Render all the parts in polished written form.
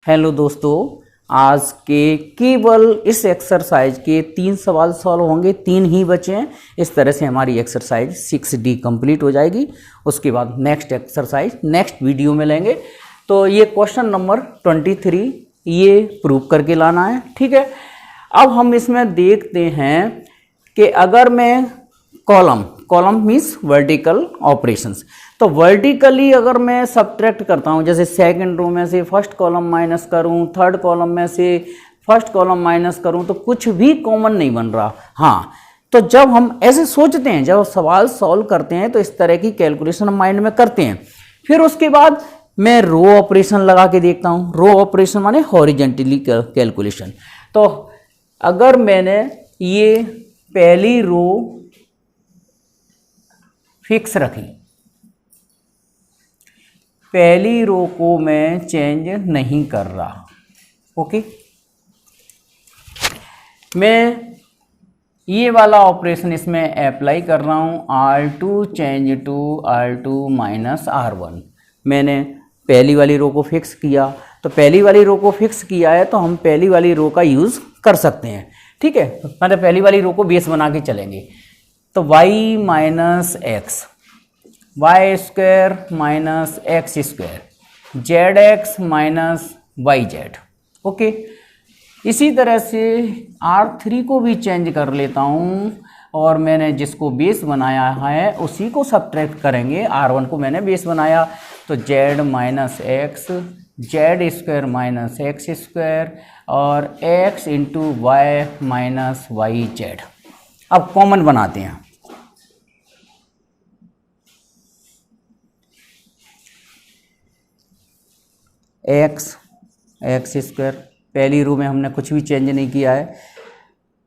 Hello दोस्तों, आज के केवल इस एक्सरसाइज के 3 सवाल सॉल्व होंगे, 3 ही बचे हैं। इस तरह से हमारी एक्सरसाइज 6D कंप्लीट हो जाएगी। उसके बाद नेक्स्ट एक्सरसाइज नेक्स्ट वीडियो में लेंगे। तो ये क्वेश्चन नंबर 23 ये प्रूव करके लाना है, ठीक है। अब हम इसमें देखते हैं कि अगर मैं कॉलम मीन्स वर्टिकल ऑपरेशंस, तो वर्टिकली अगर मैं सब्ट्रैक्ट करता हूं, जैसे सेकंड रो में से फर्स्ट कॉलम माइनस करूं, थर्ड कॉलम में से फर्स्ट कॉलम माइनस करूं, तो कुछ भी कॉमन नहीं बन रहा। हाँ, तो जब हम ऐसे सोचते हैं, जब सवाल सॉल्व करते हैं, तो इस तरह की कैलकुलेशन माइंड में करते हैं। फिर उसके बाद मैं रो ऑपरेशन लगा के देखता हूं। रो ऑपरेशन माने हॉरिजेंटली कैलकुलेशन। तो अगर मैंने ये पहली रो फिक्स रखी, पहली रो को मैं चेंज नहीं कर रहा, ओके। मैं ये वाला ऑपरेशन इसमें अप्लाई कर रहा हूं, R2 change to R2 minus R1। मैंने पहली वाली रो को फिक्स किया, तो पहली वाली रो को फिक्स किया है तो हम पहली वाली रो का यूज़ कर सकते हैं, ठीक है। मतलब पहली वाली रो को बेस बना के चलेंगे। तो y minus X, Y square minus X square, Z X minus Y Z, okay. इसी तरह से R3 को भी चेंज कर लेता हूँ, और मैंने जिसको बेस बनाया है उसी को सब्ट्रैक्ट करेंगे। R1 को मैंने बेस बनाया, तो Z minus X, Z square minus X square, और X into Y minus Y Z. अब कॉमन बनाते हैं। एक्स स्क्वायर, पहली रो में हमने कुछ भी चेंज नहीं किया है।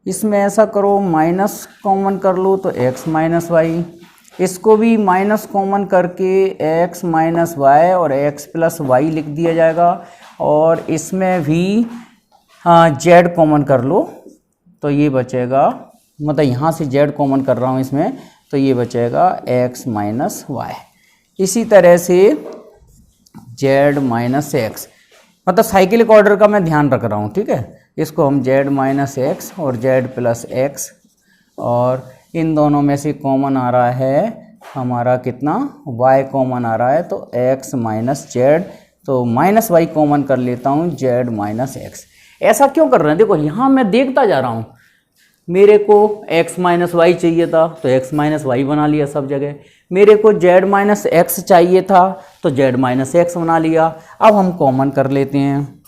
इसमें ऐसा करो, माइनस कॉमन कर लो तो एक्स माइनस वाई, इसको भी माइनस कॉमन करके एक्स माइनस वाई और एक्स प्लस वाई लिख दिया जाएगा। और इसमें भी जेड कॉमन कर लो तो ये बचेगा, मतलब यहाँ से जेड कॉमन कर रहा हूँ इसमें, तो ये बचेगा एक्स माइनस वाई। इसी तरह से जेड माइनस एक्स, मतलब साइक्लिक ऑर्डर का मैं ध्यान रख रहा हूँ, ठीक है। इसको हम जेड माइनस एक्स और जेड प्लस एक्स, और इन दोनों में से कॉमन आ रहा है हमारा कितना, y कॉमन आ रहा है, तो x माइनस जेड, तो माइनस वाई कॉमन कर लेता हूँ, जेड माइनस एक्स। ऐसा क्यों कर रहे हैं? देखो यहाँ मैं देखता जा रहा हूँ, मेरे को x माइनस वाई चाहिए था तो x माइनस वाई बना लिया सब जगह। मेरे को z माइनस एक्स चाहिए था तो z माइनस एक्स बना लिया। अब हम कॉमन कर लेते हैं,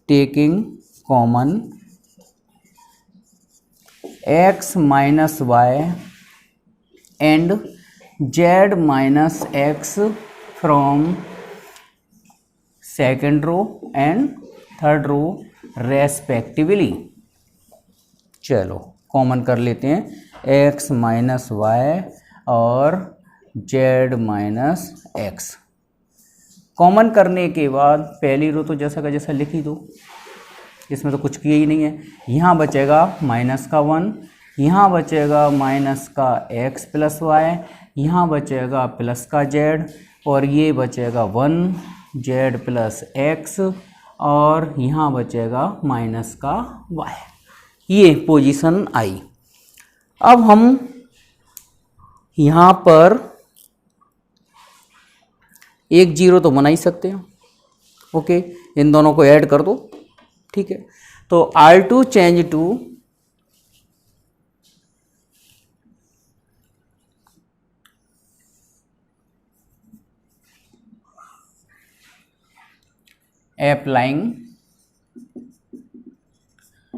taking common x minus Y and z minus X from second row and third row respectively. चलो कॉमन कर लेते हैं, x माइनस वाई और z माइनस एक्स। कॉमन करने के बाद पहली रो तो जैसा का जैसा लिख ही दो, इसमें तो कुछ किया ही नहीं है। यहाँ बचेगा माइनस का 1, यहाँ बचेगा माइनस का x प्लस वाई, यहाँ बचेगा प्लस का z, और ये बचेगा 1 z प्लस एक्स, और यहाँ बचेगा माइनस का y। ये पोजीशन आई। अब हम यहाँ पर एक जीरो तो बना ही सकते हैं, ओके। इन दोनों को ऐड कर दो, ठीक है। तो R2 change to applying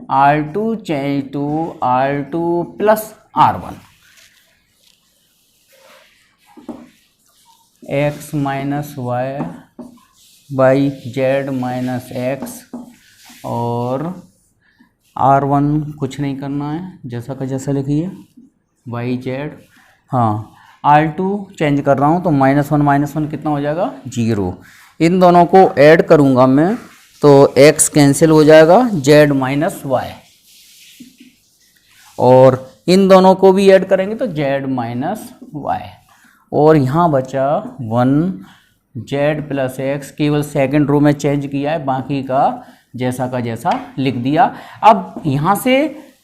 R2 change to R2 plus R1, X minus Y by Z minus X, और R1 कुछ नहीं करना है, जैसा का जैसा लिखिए, वाई जेड। हाँ, R2 चेंज कर रहा हूँ तो माइनस वन कितना हो जाएगा, 0। इन दोनों को ऐड करूँगा मैं तो x कैंसिल हो जाएगा, z माइनस वाई, और इन दोनों को भी ऐड करेंगे तो z माइनस वाई, और यहाँ बचा 1 जेड प्लस एक्स, केवल सेकंड रो में चेंज किया है, बाकी का जैसा लिख दिया। अब यहाँ से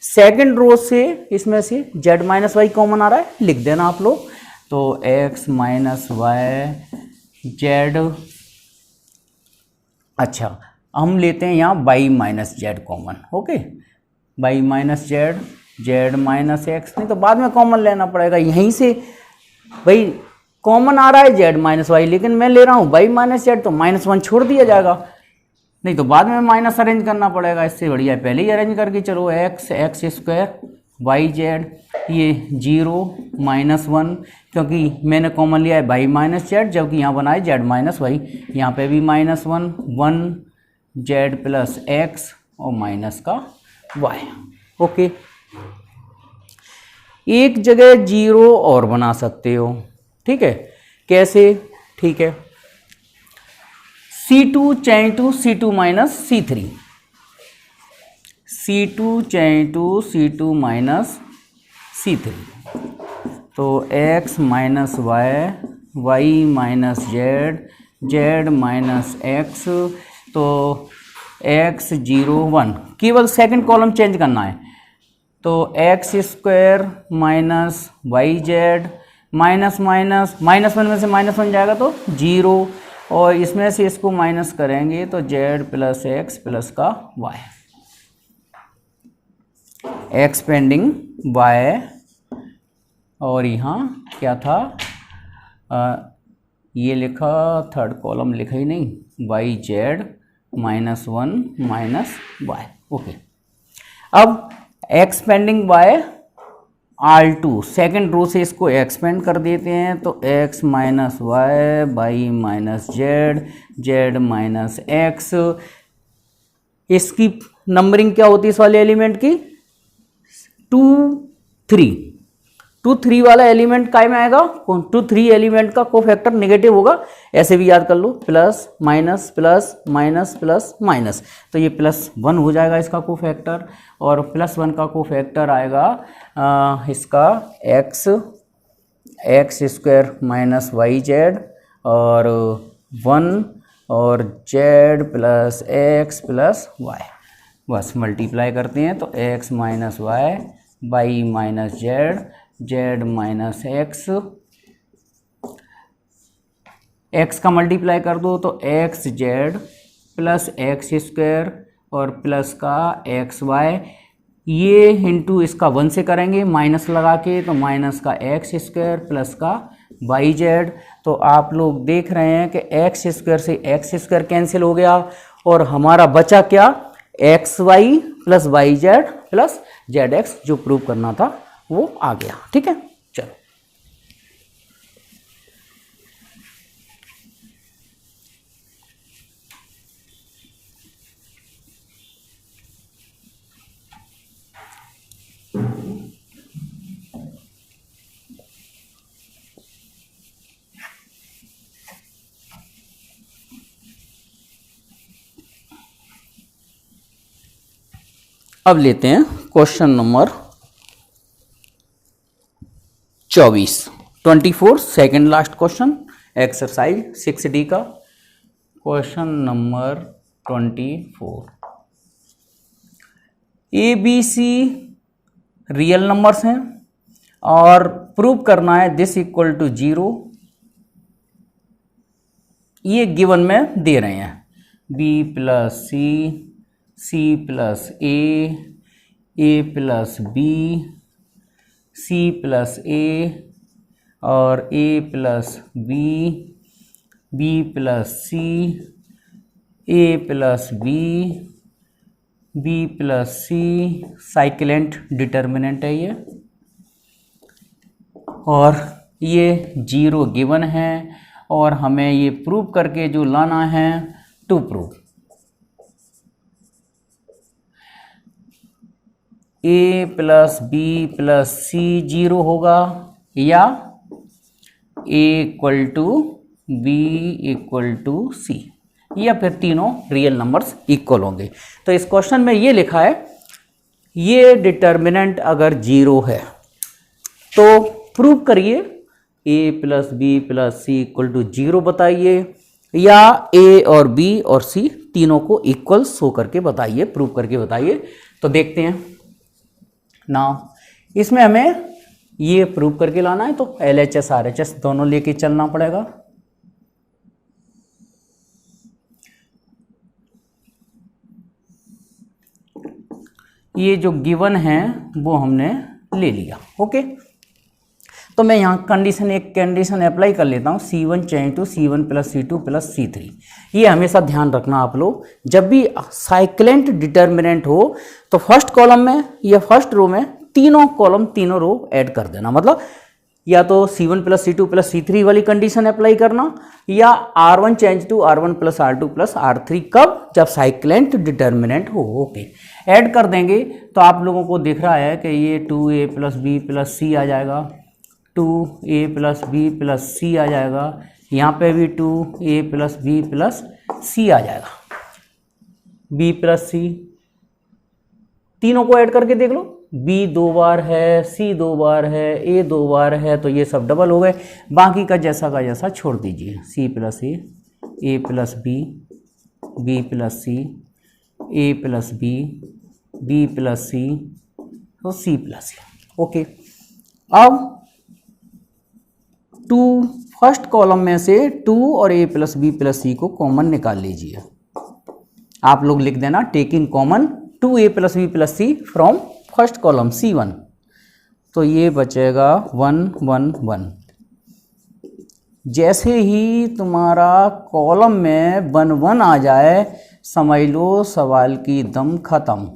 सेकंड रो से इसमें से जेड माइनस वाई कॉमन आ रहा है, लिख देना आप लोग। तो एक्स माइनस वाई जेड, अच्छा हम लेते हैं यहाँ Y minus Z common, okay, Y minus Z, Z minus X, नहीं तो बाद में कॉमन लेना पड़ेगा। यहीं से भाई कॉमन आ रहा है जेड माइनस वाई, लेकिन मैं ले रहा हूँ वाई माइनस जेड, तो -1 छोड़ दिया जाएगा, नहीं तो बाद में माइनस अरेंज करना पड़ेगा। इससे बढ़िया पहले ही अरेंज करके चलो, X X square Y Z, ये 0 -1, क्योंकि मैंने कॉमन लिया है वाई माइनस जेड, जबकि यहाँ बना है जेड माइनस वाई, यहाँ पे भी -1, 1 जेड प्लस एक्स और माइनस का वाई, ओके। एक जगह 0 और बना सकते हो, ठीक है, कैसे, ठीक है, C2 change to C2 minus C3, C2 change to C2 minus C3, तो x minus Y, Y minus Z, Z minus X, तो x 0 1, केवल सेकंड कॉलम चेंज करना है, तो X square minus Y Z, minus minus -1 में से -1 जाएगा तो 0, और इसमें से इसको माइनस करेंगे तो जेड प्लस एक्स प्लस का वाई, एक्सपेंडिंग वाई, और यहाँ क्या था, ये लिखा, थर्ड कॉलम लिखा ही नहीं, Y Z -1 minus Y, okay. अब expanding Y R2, second row से इसको एक्सपेंड कर देते हैं, तो x minus Y, Y minus Z, Z minus X, इसकी नंबरिंग क्या होती है इस वाले एलिमेंट की, 2 3, 2 3 वाला एलिमेंट काय में आएगा, 2 3 एलिमेंट का कोफैक्टर नेगेटिव होगा, ऐसे भी याद कर लो, plus minus plus minus plus minus, तो ये +1 हो जाएगा इसका कोफैक्टर, और +1 का कोफैक्टर आएगा इसका X square minus Y Z, और 1 और Z plus X plus Y, बस मल्टीप्लाई करते हैं, तो x minus Y, Y minus Z, Z minus X, X का मल्टीप्लाई कर दो तो X Z plus X square और प्लस का एक्स वाई, ये इंटू इसका 1 से करेंगे माइनस लगा के, तो माइनस का एक्स स्क्वायर प्लस का वाई जेड, तो आप लोग देख रहे हैं कि एक्स स्क्वायर से एक्स स्क्वायर कैंसिल हो गया, और हमारा बचा क्या, X Y plus Y Z plus Z X, जो प्रूव करना था वो आ गया, ठीक है। चलो अब लेते हैं question number 24 second last question, exercise 6D का question number 24। ABC real numbers हैं और प्रूव करना है दिस इक्वल टू 0, ये गिवन में दे रहे हैं, B plus C plus A plus B, C plus A और A plus B, B plus C, A plus B, B plus C, cyclic determinant है ये, और ये 0 गिवन है, और हमें ये प्रूव करके जो लाना है to prove A plus B plus C 0 होगा, या A equal to B equal to C, या फिर तीनों रियल नंबर्स इक्वल होंगे। तो इस क्वेश्चन में ये लिखा है, ये डिटर्मिनेंट अगर 0 है तो प्रूव करिए A plus B plus C equal to 0 बताइए, या ए और बी और सी तीनों को इक्वल शो करके बताइए, प्रूव करके बताइए। तो देखते हैं ना, इसमें हमें ये प्रूव करके लाना है, तो LHS RHS दोनों लेके चलना पड़ेगा। ये जो गिवन है वो हमने ले लिया। ओके, तो मैं यहाँ एक कंडीशन अप्लाई कर लेता हूँ, C1 change to C1 plus C2 plus C3। ये हमेशा ध्यान रखना आप लोग, जब भी साइक्लेंट डिटर्मिनेंट हो तो फर्स्ट कॉलम में या फर्स्ट रो में तीनों कॉलम तीनों रो ऐड कर देना। मतलब या तो C1 plus C2 plus C3 वाली कंडीशन अप्लाई करना, या R1 change to R1 plus R2 plus R3, कब? जब साइक्लेंट डिटर्मिनेंट हो। ओके, ऐड कर देंगे तो आप लोगों को दिख रहा है कि ये 2A प्लस बी प्लस सी आ जाएगा, 2A प्लस बी प्लस सी आ जाएगा, यहाँ पे भी 2A प्लस बी प्लस सी आ जाएगा, B प्लस सी, तीनों को ऐड करके देख लो, B 2 बार है, C 2 बार है, A 2 बार है, तो ये सब डबल हो गए। बाकी का जैसा छोड़ दीजिए, C plus A plus B, B plus C, A plus B, B plus C, तो C प्लस सी। ओके, अब 2 फर्स्ट कॉलम में से 2 और A plus B plus C को कॉमन निकाल लीजिए। आप लोग लिख देना taking common 2A plus B plus C from first column C1, तो ये बचेगा 1 1 1। जैसे ही तुम्हारा कॉलम में 1 1 आ जाए, समझ लो सवाल की दम खत्म,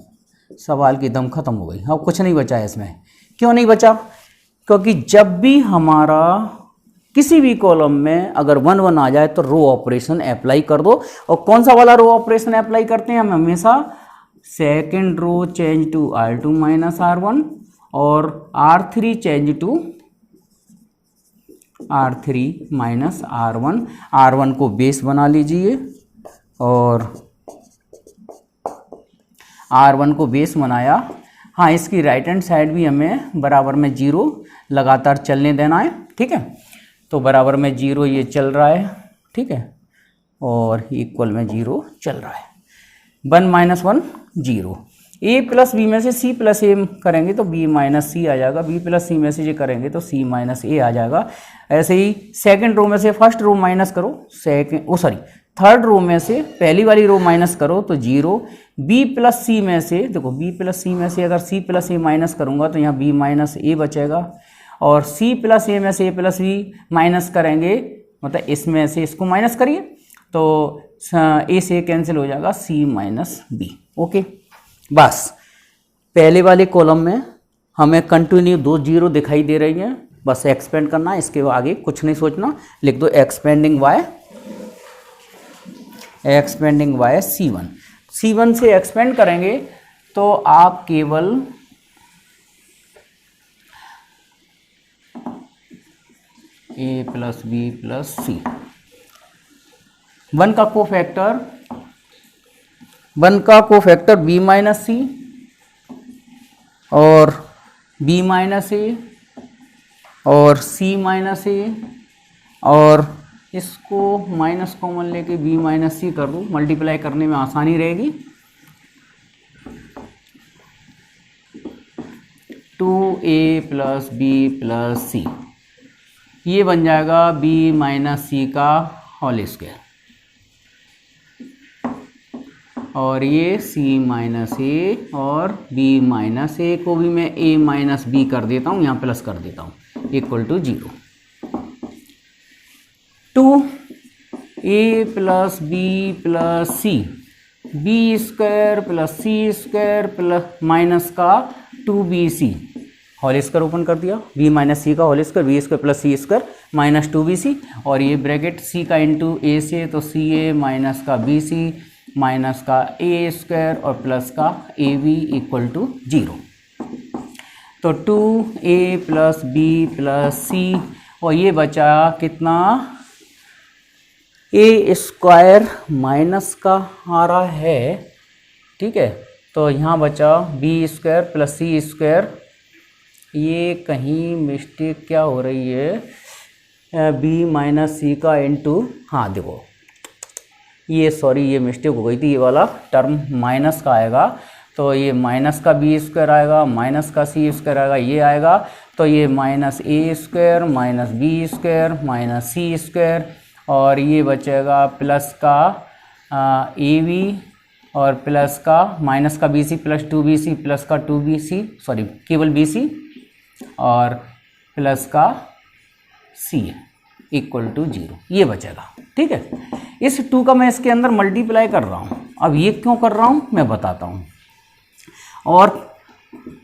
सवाल की दम खत्म हो गई। अब कुछ नहीं बचा है इसमें। क्यों नहीं बचा? क्योंकि जब भी हमारा किसी भी कॉलम में अगर 1 1 आ जाए तो रो ऑपरेशन अप्लाई कर दो। और कौन सा वाला रो ऑपरेशन अप्लाई करते हैं हम हमेशा? Second row change to R2 minus R1 और R3 change to R3 minus R1। R1 को बेस बना लीजिए और R1 को बेस बनाया। हाँ, इसकी राइट हैंड साइड भी हमें बराबर में 0 लगातार चलने देना है, ठीक है। तो बराबर में 0 ये चल रहा है, ठीक है, और इक्वल में 0 चल रहा है। 1 माइनस 1 0। A प्लस बी में से C प्लस ए करेंगे तो B माइनस सी आ जाएगा, B प्लस सी में से ये करेंगे तो C माइनस ए आ जाएगा। ऐसे ही सेकंड रो में से फर्स्ट रो माइनस करो, थर्ड रो में से पहली वाली रो माइनस करो तो 0। B प्लस सी में से देखो, B प्लस सी में से अगर C प्लस ए माइनस करूँगा तो यहाँ B माइनस ए बचेगा, और C प्लस ए में से A प्लस बी माइनस करेंगे, मतलब इसमें से इसको माइनस करिए तो A से कैंसिल हो जाएगा, C माइनस बी। ओके, बस पहले वाले कॉलम में हमें कंटिन्यू 2 0 दिखाई दे रही हैं, बस एक्सपेंड करना है, इसके आगे कुछ नहीं सोचना। लिख दो एक्सपेंडिंग y C1 से एक्सपेंड करेंगे तो आप केवल A प्लस बी प्लस सी, 1 का कोफैक्टर B माइनस सी और B माइनस ए और C माइनस ए, और इसको माइनस कॉमन लेके B माइनस सी कर दूँ, मल्टीप्लाई करने में आसानी रहेगी। 2A प्लस बी प्लस सी, ये बन जाएगा B माइनस सी का होल स्क्वायर, और ये C माइनस ए और B माइनस ए को भी मैं A माइनस बी कर देता हूँ, यहाँ प्लस कर देता हूँ, equal to 0। 2A plus B plus C, B square plus C square plus minus का 2BC होल स्क्वायर ओपन कर दिया, B माइनस सी का whole square, B square plus C square minus 2BC, और ये bracket C का into A से तो CA minus का BC माइनस का A स्क्वायर और प्लस का AB इक्वल टू 0। तो 2A प्लस बी प्लस सी, और ये बचा कितना? A स्क्वायर माइनस का आ रहा है, ठीक है, तो यहाँ बचा B square plus C square. ये कहीं मिस्टेक क्या हो रही है, बी माइनस सी का इंटू, हाँ देखो ये सॉरी ये मिस्टेक हो गई थी, ये वाला टर्म माइनस का आएगा, तो ये माइनस का बी स्क्वायर आएगा, माइनस का सी स्क्वायर आएगा, ये आएगा, तो ये minus A square minus B square minus C square, और ये बचेगा प्लस का ए बी और प्लस का माइनस का B C plus 2bc plus का 2bc सॉरी केवल bc और प्लस का c इक्वल टू 0, ये बचेगा। ठीक है, इस 2 का मैं इसके अंदर मल्टीप्लाई कर रहा हूँ। अब ये क्यों कर रहा हूँ मैं बताता हूँ, और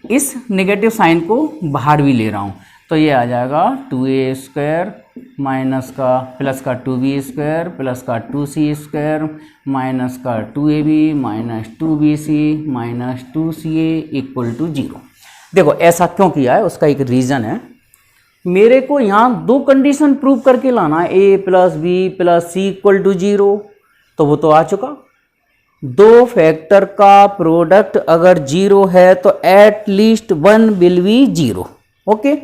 इस नेगेटिव साइन को बाहर भी ले रहा हूँ, तो ये आ जाएगा 2a स्क्वायर माइनस का प्लस का 2b स्क्वायर प्लस का 2c स्क्वायर माइनस का 2ab minus 2bc minus 2ca equal to 0। देखो ऐसा क्यों किया है, उसका एक रीज़न है। मेरे को यहाँ 2 कंडीशन प्रूव करके लाना है, a plus B plus C equal to 0, तो वो तो आ चुका। 2 फैक्टर का प्रोडक्ट अगर 0 है तो at least 1 will be 0। Okay,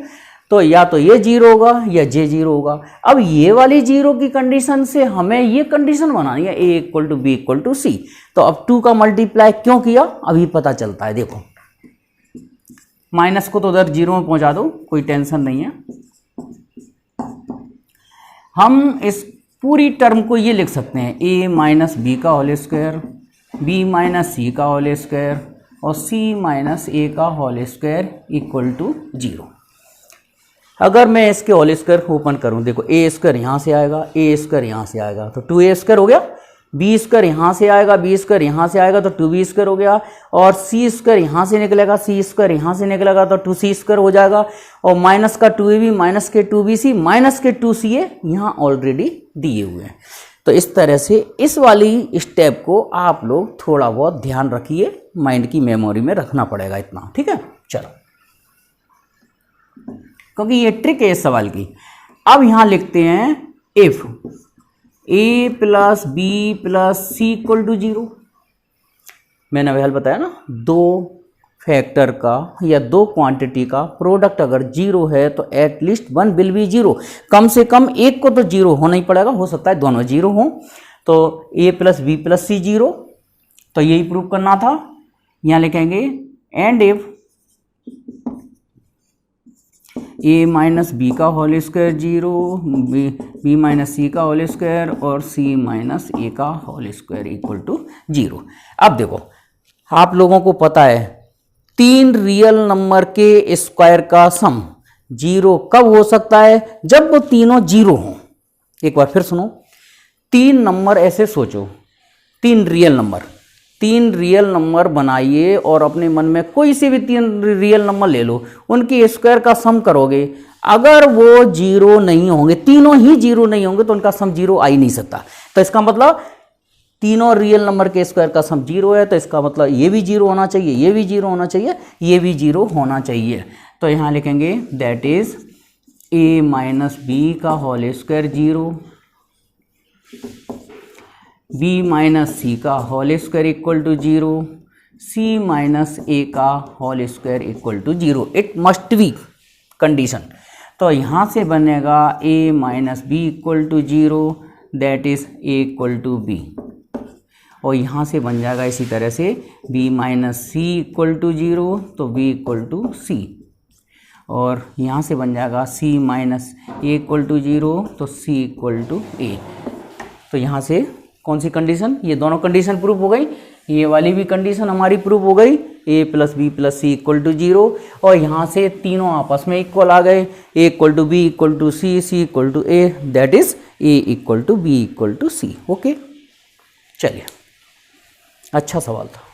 तो या तो ये 0 होगा या जे 0 होगा। अब ये वाली 0 की कंडीशन से हमें ये कंडीशन बनानी है, a equal to B equal to C. तो अब 2 का मल्टीप्लाई क्यों किया अभी पता चलता है। देखो माइनस को तो उधर 0 में पहुंचा दो, कोई टेंशन नहीं है। हम इस पूरी टर्म को ये लिख सकते हैं a माइनस बी का whole square, b minus C का होल स्क्वायर और c माइनस a का होल स्क्वायर इक्वल टू 0। अगर मैं इसके होल स्क्वायर ओपन करूं, देखो a स्क्वायर यहाँ से आएगा, a स्क्वायर यहाँ से आएगा तो 2a स्क्वायर हो गया, b स्क्वायर यहाँ से आएगा, b स्क्वायर यहाँ से आएगा तो 2b स्क्वायर हो गया, और c स्क्वायर यहाँ से निकलेगा, c स्क्वायर यहाँ से निकलेगा तो 2c स्क्वायर हो जाएगा, और माइनस का 2ab माइनस के 2bc माइनस के 2ca यहाँ ऑलरेडी दिए हुए हैं। तो इस तरह से इस वाली स्टेप को आप लोग थोड़ा बहुत ध्यान रखिए, माइंड की मेमोरी में रखना पड़ेगा इतना। ठीक है, चलो, क्योंकि ये ट्रिक है इस सवाल की। अब यहाँ लिखते हैं if a plus B plus C equal to 0। मैंने वह बताया ना, 2 फैक्टर का या 2 क्वांटिटी का प्रोडक्ट अगर 0 है तो एट लीस्ट 1 विल बी 0। कम से कम एक को तो 0 होना ही पड़ेगा, हो सकता है दोनों 0 हो। तो a plus B plus C 0, तो यही प्रूव करना था। यहाँ लिखेंगे and if a minus B का whole square 0, B minus C का होल स्क्वायर और c माइनस a का होल स्क्वायर इक्वल टू 0। अब देखो आप लोगों को पता है 3 रियल नंबर के स्क्वायर का सम 0 कब हो सकता है, जब वो तीनों 0 हों। एक बार फिर सुनो, 3 नंबर ऐसे सोचो, 3 रियल नंबर बनाइए और अपने मन में कोई से भी 3 रियल नंबर ले लो, उनकी स्क्वायर का सम करोगे, अगर वो 0 नहीं होंगे, तीनों ही 0 नहीं होंगे तो उनका सम 0 आ ही नहीं सकता। तो इसका मतलब तीनों रियल नंबर के स्क्वायर का सम 0 है, तो इसका मतलब ये भी 0 होना चाहिए, ये भी 0 होना चाहिए, ये भी 0 होना चाहिए। तो यहाँ लिखेंगे that is a minus B का whole square 0, b minus C का whole square equal to 0, c minus a का whole square equal to 0। It must be condition. तो यहाँ से बनेगा a minus B equal to 0, that is a equal to b, और यहाँ से बन जाएगा इसी तरह से b minus C equal to 0, तो b इक्वल टू c, और यहाँ से बन जाएगा c minus a equal to 0, तो c इक्वल टू a। तो यहाँ से कौन सी कंडीशन, ये दोनों कंडीशन प्रूफ हो गई, ये वाली भी कंडीशन हमारी प्रूफ हो गई, a plus B plus C equal to 0, और यहाँ से तीनों आपस में इक्वल आ गए, a equal to B equal to C, C equal to a, that is a equal to B equal to C. Okay, चलिए, अच्छा सवाल था।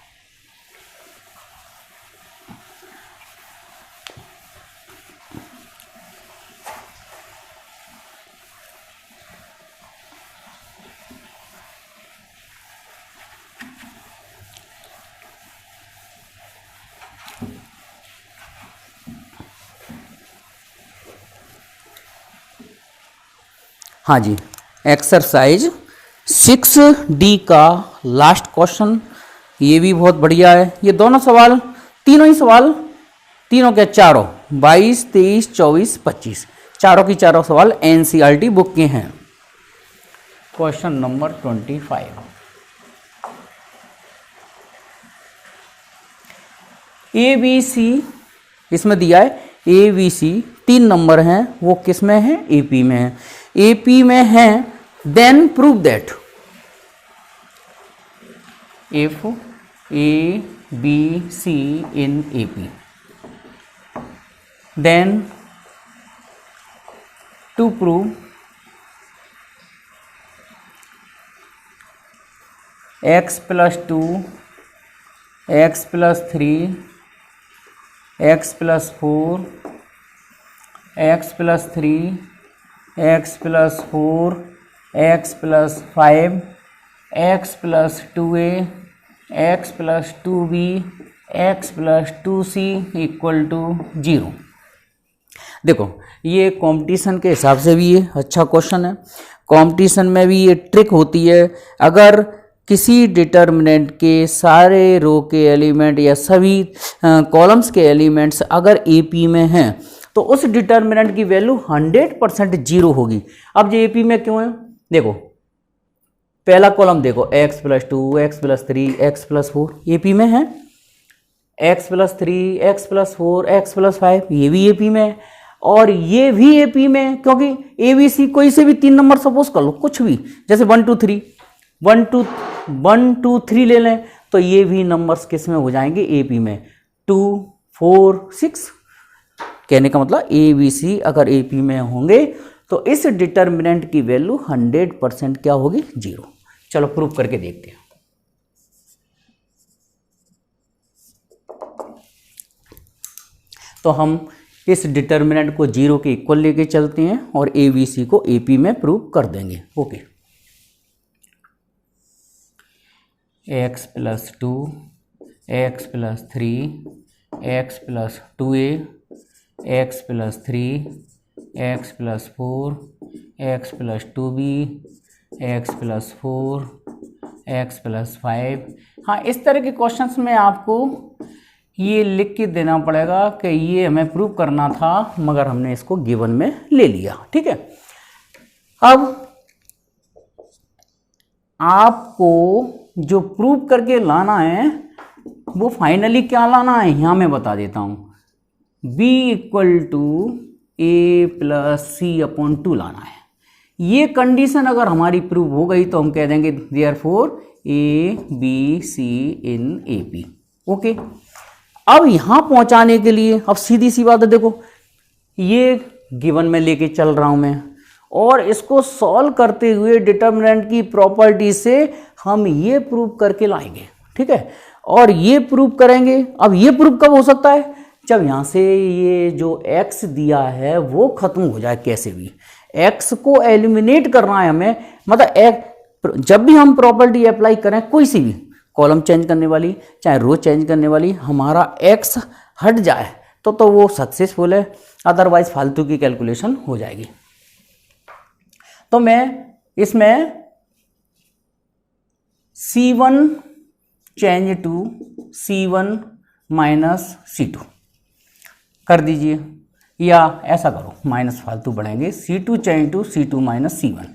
हाँ जी, एक्सरसाइज 6D का लास्ट क्वेश्चन, ये भी बहुत बढ़िया है। ये दोनों सवाल, तीनों ही सवाल, तीनों के चारों 22, 23, 24, 25 चारों की चारों सवाल एनसीईआरटी बुक के हैं। क्वेश्चन नंबर 25, ABC इसमें दिया है ABC 3 नंबर हैं, वो किस में है? AP में है। AP में है, then prove that if ABC in AP, then to prove x plus 2, x plus 3, x plus 4, x plus 3, x plus 4, x plus 5, x plus 2a, x plus 2b, x plus 2c equal to 0। देखो ये competition के हिसाब से भी ये अच्छा question है। Competition में भी ये ट्रिक होती है, अगर किसी डिटर्मिनेंट के सारे रो के एलिमेंट या सभी कॉलम्स के एलिमेंट्स अगर AP में हैं तो उस डिटर्मिनेंट की वैल्यू 100% 0 होगी। अब ये AP में क्यों है? देखो पहला कॉलम देखो x plus 2, x plus 3, x plus 4 AP में है, x plus 3, x plus 4, x plus 5 ये भी AP में है, और ये भी AP में है, क्योंकि ABC कोई से भी 3 नंबर सपोज कर लो, कुछ भी, जैसे 1 2 3 1 2 3 ले लें तो ये भी नंबर्स किस में हो जाएंगे? AP में। 2 4 6 कहने का मतलब ABC अगर AP में होंगे तो इस डिटर्मिनेंट की वैल्यू 100% क्या होगी? 0। चलो प्रूफ करके देखते हैं। तो हम इस डिटर्मिनेंट को 0 के इक्वल लेके चलते हैं और ABC को AP में प्रूव कर देंगे। Okay, x plus 2, x plus 3, x plus 2a, x plus 3, x plus 4, x plus 2b, x plus 4, x plus 5। हाँ, इस तरह के क्वेश्चंस में आपको ये लिख के देना पड़ेगा कि ये हमें प्रूव करना था, मगर हमने इसको गिवन में ले लिया। ठीक है, अब आपको जो प्रूव करके लाना है वो फाइनली क्या लाना है यहाँ मैं बता देता हूँ। b equal to a plus C upon 2 लाना है। ये कंडीशन अगर हमारी प्रूव हो गई तो हम कह देंगे therefore ABC in AP। Okay, अब यहाँ पहुँचाने के लिए अब सीधी सी बात है, देखो ये गिवन में लेके चल रहा हूँ मैं, और इसको सॉल्व करते हुए डिटर्मिनेंट की प्रॉपर्टी से हम ये प्रूव करके लाएंगे। ठीक है, और ये प्रूव करेंगे। अब ये प्रूव कब हो सकता है? जब यहाँ से ये जो x दिया है वो खत्म हो जाए, कैसे भी x को एलिमिनेट करना है हमें, मतलब जब भी हम प्रॉपर्टी अप्लाई करें, कोई सी भी कॉलम चेंज करने वाली चाहे रो चेंज करने वाली, हमारा x हट जाए तो वो सक्सेसफुल है, अदरवाइज फालतू की कैलकुलेशन हो जाएगी। तो मैं इसमें C1 change to C1 minus C2 कर दीजिए, या ऐसा करो माइनस फालतू बढ़ेंगे, C2 change to C2 minus C1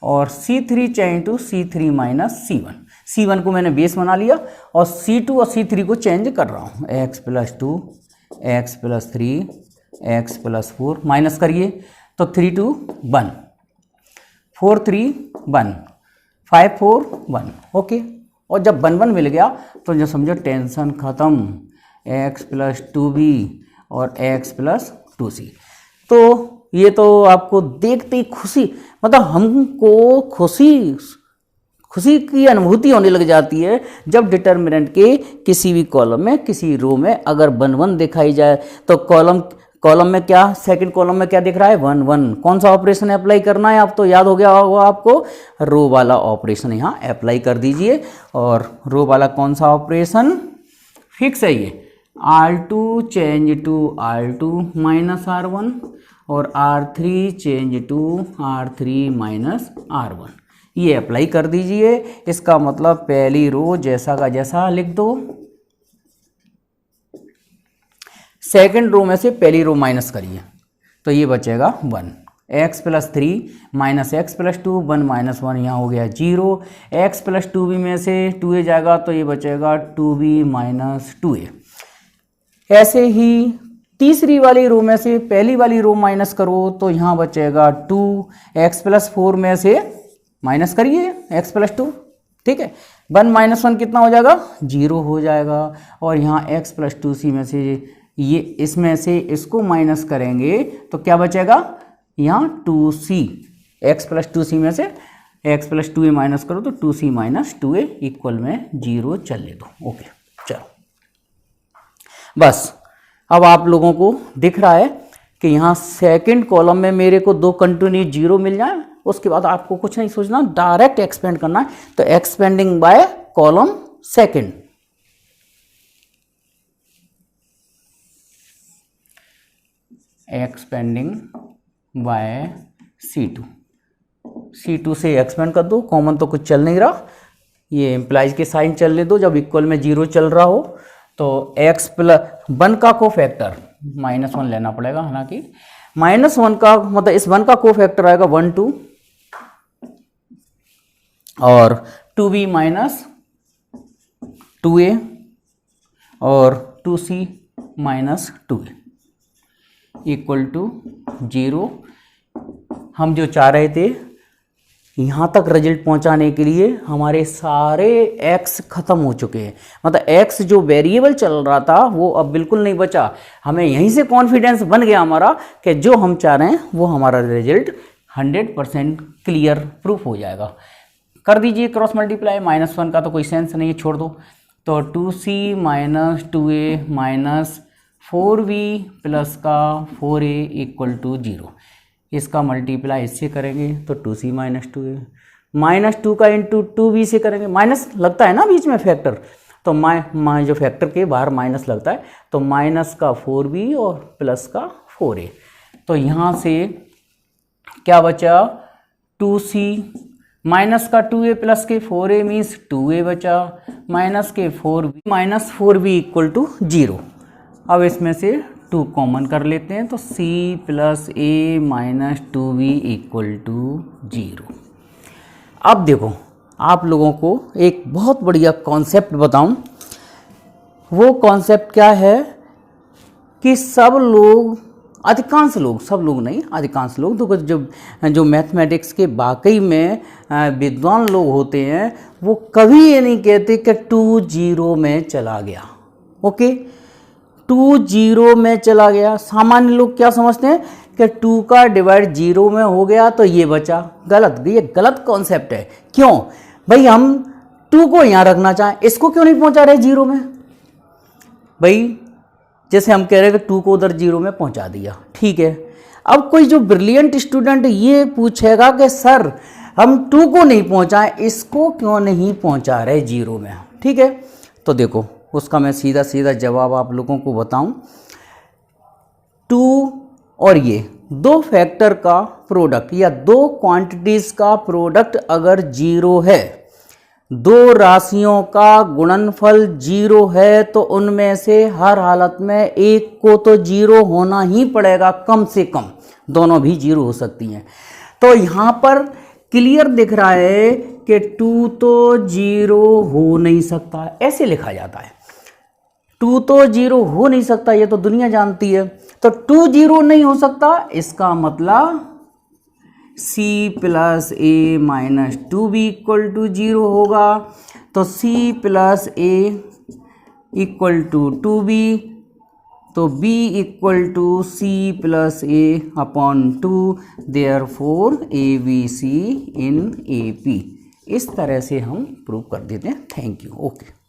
और C3 change to C3 minus C1। C1 को मैंने बेस बना लिया और C2 और C3 को चेंज कर रहा हूँ। x plus 2, x plus 3, x plus 4 minus करिए तो 3 2 1, 4 3 1, 5 4 1। ओके, और जब 1 1 मिल गया तो जो समझो टेंशन ख़त्म, x प्लस 2b और x प्लस 2c। तो ये तो आपको देखते ही खुशी, मतलब हमको खुशी की अनुभूति होने लग जाती है जब डिटर्मिनेंट के किसी भी कॉलम में किसी रो में अगर 1 1 दिखाई जाए तो कॉलम में क्या, सेकंड कॉलम में क्या दिख रहा है? 1 1। कौन सा ऑपरेशन अप्लाई करना है? अब तो याद हो गया होगा आपको, रो वाला ऑपरेशन यहाँ अप्लाई कर दीजिए। और रो वाला कौन सा ऑपरेशन? फिक्स है ये, R2 change to R2 minus R1 और R3 change to R3 minus R1, ये अप्लाई कर दीजिए। इसका मतलब पहली रो जैसा का जैसा लिख दो, सेकंड रो में से पहली रो माइनस करिए, तो ये बचेगा 1। x plus 3 minus x plus 2, 1 minus 1 यहाँ हो गया 0। x प्लस 2b में से 2a जाएगा तो ये बचेगा 2b माइनस 2a। ऐसे ही तीसरी वाली रो में से पहली वाली रो माइनस करो तो यहाँ बचेगा 2। x प्लस 4 में से माइनस करिए x प्लस 2, ठीक है। 1 माइनस 1 कितना हो जाएगा, 0 हो जाएगा। और यहाँ x प्लस 2c में से ये इसमें से इसको माइनस करेंगे तो क्या बचेगा, यहाँ 2c। x प्लस 2c में से x प्लस 2a माइनस करो तो 2c माइनस 2a इक्वल में 0 चलने दो। ओके चलो, बस अब आप लोगों को दिख रहा है कि यहाँ सेकंड कॉलम में मेरे को 2 कंटिन्यूस 0 मिल जाए, उसके बाद आपको कुछ नहीं सोचना, डायरेक्ट एक्सपेंड करना है। तो expanding by column second, expanding by C2 से एक्सपेंड कर दो, कॉमन तो कुछ चल नहीं रहा, ये एम्प्लाइज के साइन चलने दो। जब इक्वल में 0 चल रहा हो तो x प्लस 1 का कोफैक्टर -1 लेना पड़ेगा, हालांकि -1 का मतलब इस 1 का कोफैक्टर आएगा 1 2 और 2b माइनस 2a और 2c minus 2a equal to 0। हम जो चाह रहे थे यहाँ तक रिजल्ट पहुँचाने के लिए हमारे सारे x खत्म हो चुके हैं, मतलब x जो वेरिएबल चल रहा था वो अब बिल्कुल नहीं बचा। हमें यहीं से कॉन्फिडेंस बन गया हमारा कि जो हम चाह रहे हैं वो हमारा रिजल्ट 100% क्लियर प्रूफ हो जाएगा। कर दीजिए क्रॉस मल्टीप्लाई, -1 का तो कोई सेंस नहीं है, छोड़ दो। तो 2c minus 2a minus 4b plus का 4a इक्वल टू 0। इसका मल्टीप्लाई इससे करेंगे तो 2c माइनस 2a, माइनस 2 का इंटू 2b से करेंगे, माइनस लगता है ना बीच में फैक्टर, तो जो फैक्टर के बाहर माइनस लगता है तो माइनस का 4b और प्लस का 4a। तो यहाँ से क्या बचा, 2c माइनस का 2a प्लस के 4a मीन्स 2a बचा, माइनस के 4b इक्वल टू 0। अब इसमें से 2 कॉमन कर लेते हैं तो c plus a minus 2b equal to 0। अब देखो आप लोगों को एक बहुत बढ़िया कॉन्सेप्ट बताऊं। वो कॉन्सेप्ट क्या है कि सब लोग, अधिकांश लोग, सब लोग नहीं, अधिकांश लोग तो जो मैथमेटिक्स के वाकई में विद्वान लोग होते हैं वो कभी ये नहीं कहते कि 2 0 में चला गया। ओके, 2 0 में चला गया। सामान्य लोग क्या समझते हैं कि 2 का डिवाइड 0 में हो गया तो ये बचा। गलत, ये गलत कॉन्सेप्ट है। क्यों भाई, हम 2 को यहाँ रखना चाहें, इसको क्यों नहीं पहुँचा रहे 0 में? भाई जैसे हम कह रहे हैं कि 2 को उधर 0 में पहुँचा दिया, ठीक है। अब कोई जो ब्रिलियंट स्टूडेंट ये पूछेगा कि सर हम 2 को नहीं पहुँचाएं, इसको क्यों नहीं पहुँचा रहे 0 में, ठीक है। तो देखो उसका मैं सीधा सीधा जवाब आप लोगों को बताऊं। 2 और ये 2 फैक्टर का प्रोडक्ट या 2 क्वांटिटीज का प्रोडक्ट अगर 0 है, 2 राशियों का गुणनफल 0 है तो उनमें से हर हालत में एक को तो 0 होना ही पड़ेगा, कम से कम दोनों भी 0 हो सकती हैं। तो यहाँ पर क्लियर दिख रहा है कि 2 तो 0 हो नहीं सकता, ऐसे लिखा जाता है। 2 तो 0 हो नहीं सकता, ये तो दुनिया जानती है। तो 2 0 नहीं हो सकता, इसका मतलब c plus a minus 2b equal to 0 होगा। तो c plus a equal to 2b, तो b equal to c plus a upon 2, therefore ABC in AP। इस तरह से हम प्रूव कर देते हैं। Thank you. ओके।